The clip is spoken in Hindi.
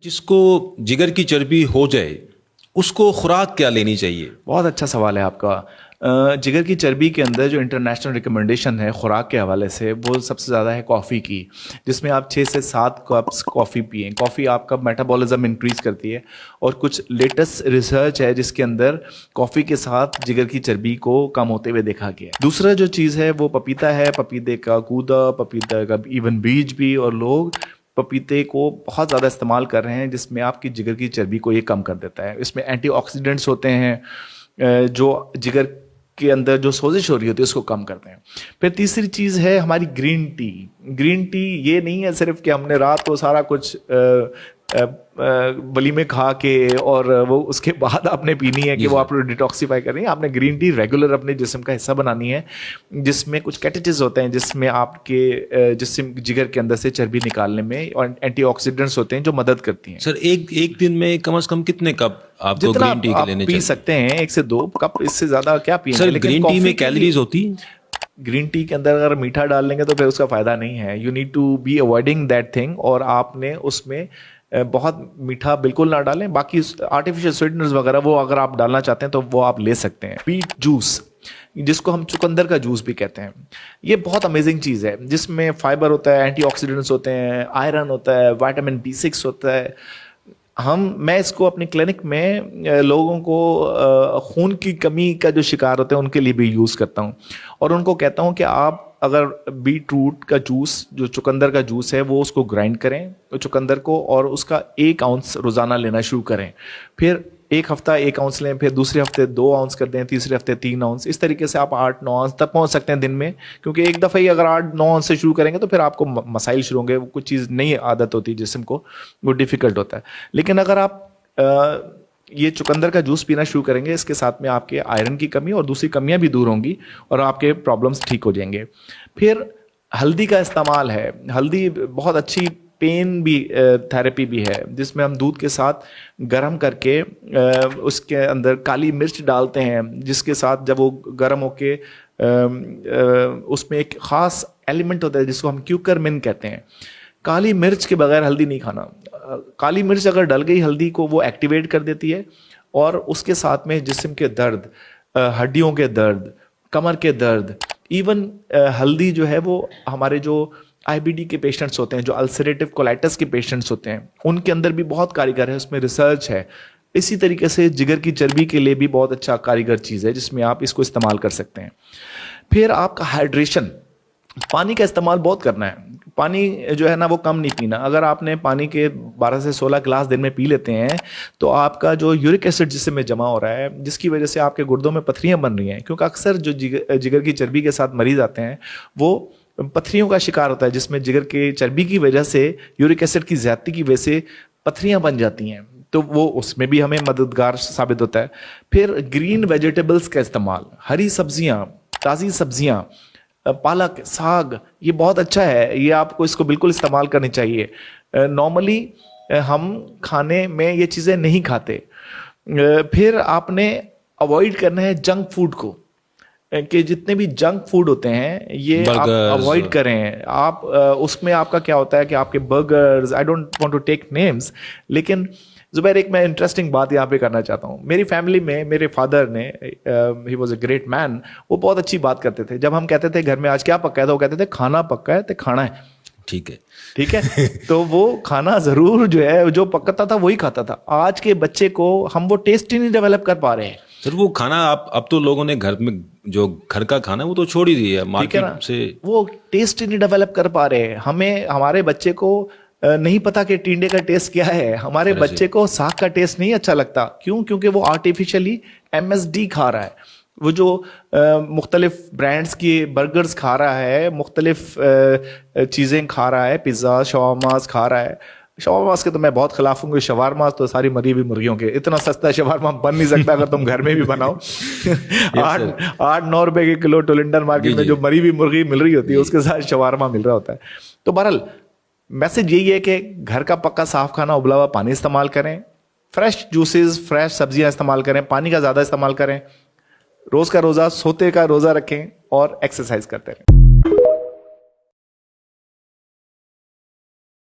जिसको जिगर की चर्बी हो जाए उसको खुराक क्या लेनी चाहिए? बहुत अच्छा सवाल है आपका। जिगर की चर्बी के अंदर जो इंटरनेशनल रिकमेंडेशन है खुराक के हवाले से, वो सबसे ज़्यादा है कॉफ़ी की, जिसमें आप 6 से 7 कप्स कॉफ़ी पिएं। कॉफ़ी आपका मेटाबॉलिज्म इंक्रीज़ करती है और कुछ लेटेस्ट रिसर्च है जिसके अंदर कॉफ़ी के साथ जिगर की चर्बी को कम होते हुए देखा गया है। दूसरा जो चीज़ है वो पपीता है, पपीते का गूदा, पपीता का इवन बीज भी, और लोग पपीते को बहुत ज़्यादा इस्तेमाल कर रहे हैं जिसमें आपकी जिगर की चर्बी को ये कम कर देता है। इसमें एंटीऑक्सीडेंट्स होते हैं जो जिगर के अंदर जो सोजिश हो रही होती है उसको कम करते हैं। फिर तीसरी चीज़ है हमारी ग्रीन टी। ग्रीन टी ये नहीं है सिर्फ कि हमने रात को सारा कुछ बली में खा के और वो उसके बाद आपने पीनी है कि वो आपको डिटॉक्सीफाई करनी है। आपने ग्रीन टी रेगुलर अपने जिस्म का हिस्सा बनानी है, जिसमें कुछ कैटेचिस होते हैं जिसमें आपके जिस्म जिगर के अंदर से चर्बी निकालने में, और एंटीऑक्सीडेंट्स होते हैं जो मदद करती हैं। सर एक दिन में कम से कम कितने कप आपको ग्रीन टी के लेने चाहिए? पी सकते हैं 1 से 2 कप, इससे ज़्यादा क्या पिएंगे। सर ग्रीन टी में कैलोरीज होती है? ग्रीन टी के अंदर अगर मीठा डाल लेंगे तो फिर उसका फ़ायदा नहीं है। You need to be avoiding that thing, और आपने उसमें बहुत मीठा बिल्कुल ना डालें। बाकी आर्टिफिशियल स्वीटनर्स वगैरह वो अगर आप डालना चाहते हैं तो वो आप ले सकते हैं। बीट जूस, जिसको हम चुकंदर का जूस भी कहते हैं, ये बहुत अमेजिंग चीज़ है जिसमें फाइबर होता है, एंटीऑक्सीडेंट्स होते हैं, आयरन होता है, विटामिन B6 होता है। मैं इसको अपनी क्लिनिक में लोगों को खून की कमी का जो शिकार होते हैं उनके लिए भी यूज़ करता हूँ, और उनको कहता हूँ कि आप अगर बीट रूट का जूस, जो चुकंदर का जूस है, वो उसको ग्राइंड करें चुकंदर को, और उसका 1 आउंस रोज़ाना लेना शुरू करें। फिर 1 हफ्ता 1 आउंस लें, फिर दूसरे हफ्ते 2 आउंस कर दें, तीसरे हफ्ते 3 आउंस। इस तरीके से आप 8-9 आउंस तक पहुंच सकते हैं दिन में, क्योंकि एक दफ़ा ही अगर 8-9 आउंस से शुरू करेंगे तो फिर आपको मसाइल शुरू होंगे। कुछ चीज़ नई आदत होती है जिस्म को, वो डिफ़िकल्ट होता है। लेकिन अगर आप ये चुकंदर का जूस पीना शुरू करेंगे, इसके साथ में आपके आयरन की कमी और दूसरी कमियां भी दूर होंगी और आपके प्रॉब्लम्स ठीक हो जाएंगे। फिर हल्दी का इस्तेमाल है। हल्दी बहुत अच्छी पेन भी थेरेपी भी है, जिसमें हम दूध के साथ गर्म करके उसके अंदर काली मिर्च डालते हैं, जिसके साथ जब वो गर्म होके उसमें एक ख़ास एलिमेंट होता है जिसको हम क्यूकरमिन कहते हैं। काली मिर्च के बगैर हल्दी नहीं खाना। काली मिर्च अगर डल गई हल्दी को, वो एक्टिवेट कर देती है, और उसके साथ में जिस्म के दर्द, हड्डियों के दर्द, कमर के दर्द, इवन हल्दी जो है वो हमारे जो IBD के पेशेंट्स होते हैं, जो अल्सरेटिव कोलाइटिस के पेशेंट्स होते हैं, उनके अंदर भी बहुत कारगर है, उसमें रिसर्च है। इसी तरीके से जिगर की चर्बी के लिए भी बहुत अच्छा कारगर चीज़ है जिसमें आप इसको इस्तेमाल कर सकते हैं। फिर आपका हाइड्रेशन, पानी का इस्तेमाल बहुत करना है। पानी जो है ना वो कम नहीं पीना। अगर आपने पानी के 12 से 16 गिलास दिन में पी लेते हैं तो आपका जो यूरिक एसिड जिसमें में जमा हो रहा है, जिसकी वजह से आपके गुर्दों में पथरियां बन रही हैं, क्योंकि अक्सर जो जिगर की चर्बी के साथ मरीज आते हैं वो पथरियों का शिकार होता है, जिसमें जिगर के चर्बी की वजह से, यूरिक एसिड की ज़्यादती की वजह से पथरियां बन जाती हैं, तो वो उसमें भी हमें मददगार साबित होता है। फिर ग्रीन वेजिटेबल्स का इस्तेमाल, हरी सब्जियां, ताज़ी सब्जियां, पालक, साग, ये बहुत अच्छा है। ये आपको इसको बिल्कुल इस्तेमाल करनी चाहिए। नॉर्मली हम खाने में ये चीज़ें नहीं खाते। फिर आपने अवॉइड करना है जंक फूड को, कि जितने भी जंक फूड होते हैं ये आप अवॉइड करें। आप उसमें आपका क्या होता है कि आपके burgers, I don't want to take names, लेकिन ज़ुबैर एक मैं इंटरेस्टिंग बात यहाँ पे करना चाहता हूँ। मेरी फैमिली में मेरे फादर ने, he was a great man, वो बहुत अच्छी बात करते थे। जब हम कहते थे घर में आज क्या पक्का है, तो वो कहते थे खाना पक्का है तो खाना है। ठीक है, ठीक है। तो वो खाना ज़रूर जो है, जो पकता था वही खाता था। आज के बच्चे को हम वो टेस्ट ही नहीं डेवलप कर पा रहे हैं। सर वो खाना आप अब तो लोगों ने घर में जो घर का खाना वो तो छोड़ ही दिया है, मार्केट से वो टेस्ट ही नहीं डेवलप कर पा रहे हैं। हमारे बच्चे को नहीं पता कि टिंडे का टेस्ट क्या है। हमारे बच्चे को साग का टेस्ट नहीं अच्छा लगता। क्यों? क्योंकि वो आर्टिफिशियली MSD खा रहा है। वो जो मुख्तलिफ ब्रांड्स की बर्गर्स खा रहा है, मुख्तलिफ चीज़ें खा रहा है, पिज़्ज़ा, शवारमास खा रहा है। शवारमास के तो मैं बहुत खिलाफ हूँ। शवारमास तो सारी मरी हुई मुर्गियों के, इतना सस्ता शवारमा बन नहीं सकता अगर तुम घर में भी बनाओ। 8-9 रुपए के किलो टोलिंडर मार्केट में जो मरी हुई मुर्गी मिल रही होती है, उसके साथ शवारमा मिल रहा होता है। तो बहरहाल मैसेज यही है कि घर का पक्का साफ खाना, उबला हुआ पानी इस्तेमाल करें, फ्रेश जूसेस, फ्रेश सब्जियां इस्तेमाल करें, पानी का ज़्यादा इस्तेमाल करें, रोज़ का रोज़ा, सोते का रोज़ा रखें और एक्सरसाइज करते रहें।